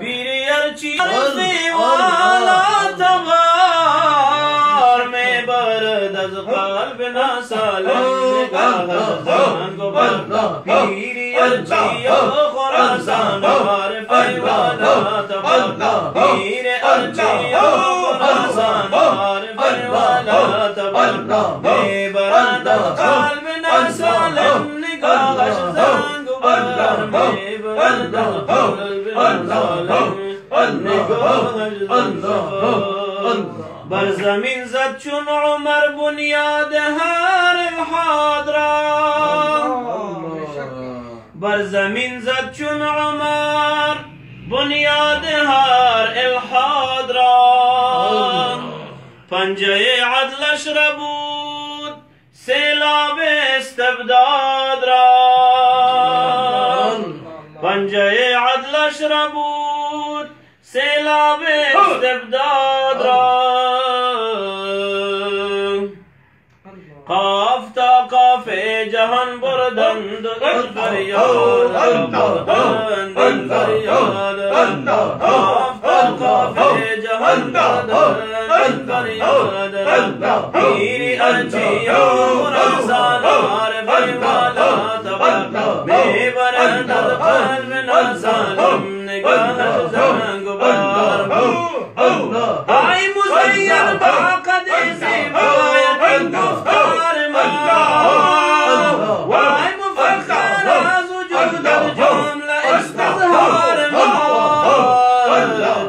پیری ارچی والا تغار میں برد از قلب ناسالم نگاه زمان گبر پیری ارچی خراسان بار پیوالا تبر پیر ارچی خراسان بار پیوالا تبر میں برد از قلب ناسالم نگاه زمان گبر میں برد از قلب بر زمین زد چون عمر بنیاد هر الحاد را بر زمین زد چون عمر بنیاد هر الحاد را پنجه عدلش را بود سیلاب استبداد را پنجه عدلش را بود سیلاب استبداد را قاف تا قاف جهان بردند و فریاد بردند فریاد قاف تا قاف جهان بردند فریاد پیری ارچی و خراسان عارف والا تبر می برد از قلب ناسالم نگاه زمان گبر ای مزین با قدر زیبایت گفتار ما وای مفخر از وجود جمله استظهار ما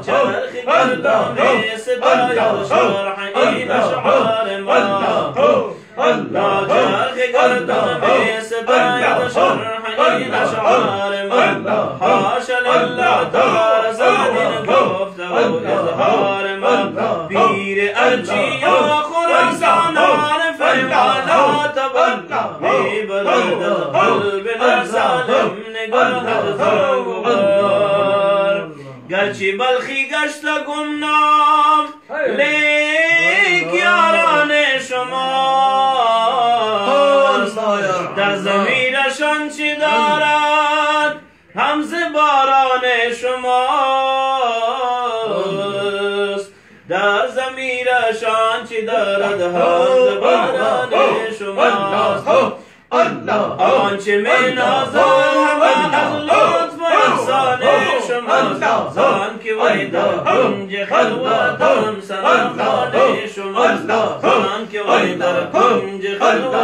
چرخ گردان صدای شرح این اشعار ما چرخ گردان صدای شرح این اشعار ما حاش لله دار زمین گفت و اظهار ما پیر ارچی و خراسان عارف والا تبر می برد از قلب ناسالم نگاه زمان گبر گرچه بلخی گشت گمنام لیک یاران شماست در ضمیرشان چی دارد همز باران شماست در ضمیرشان چی دارد همز باران شماست آنچه می نازد همه از لطف و احسان شماست زان که وی در کنج خلوتم سلام خانه شماست زان که وی در کنج خلوتم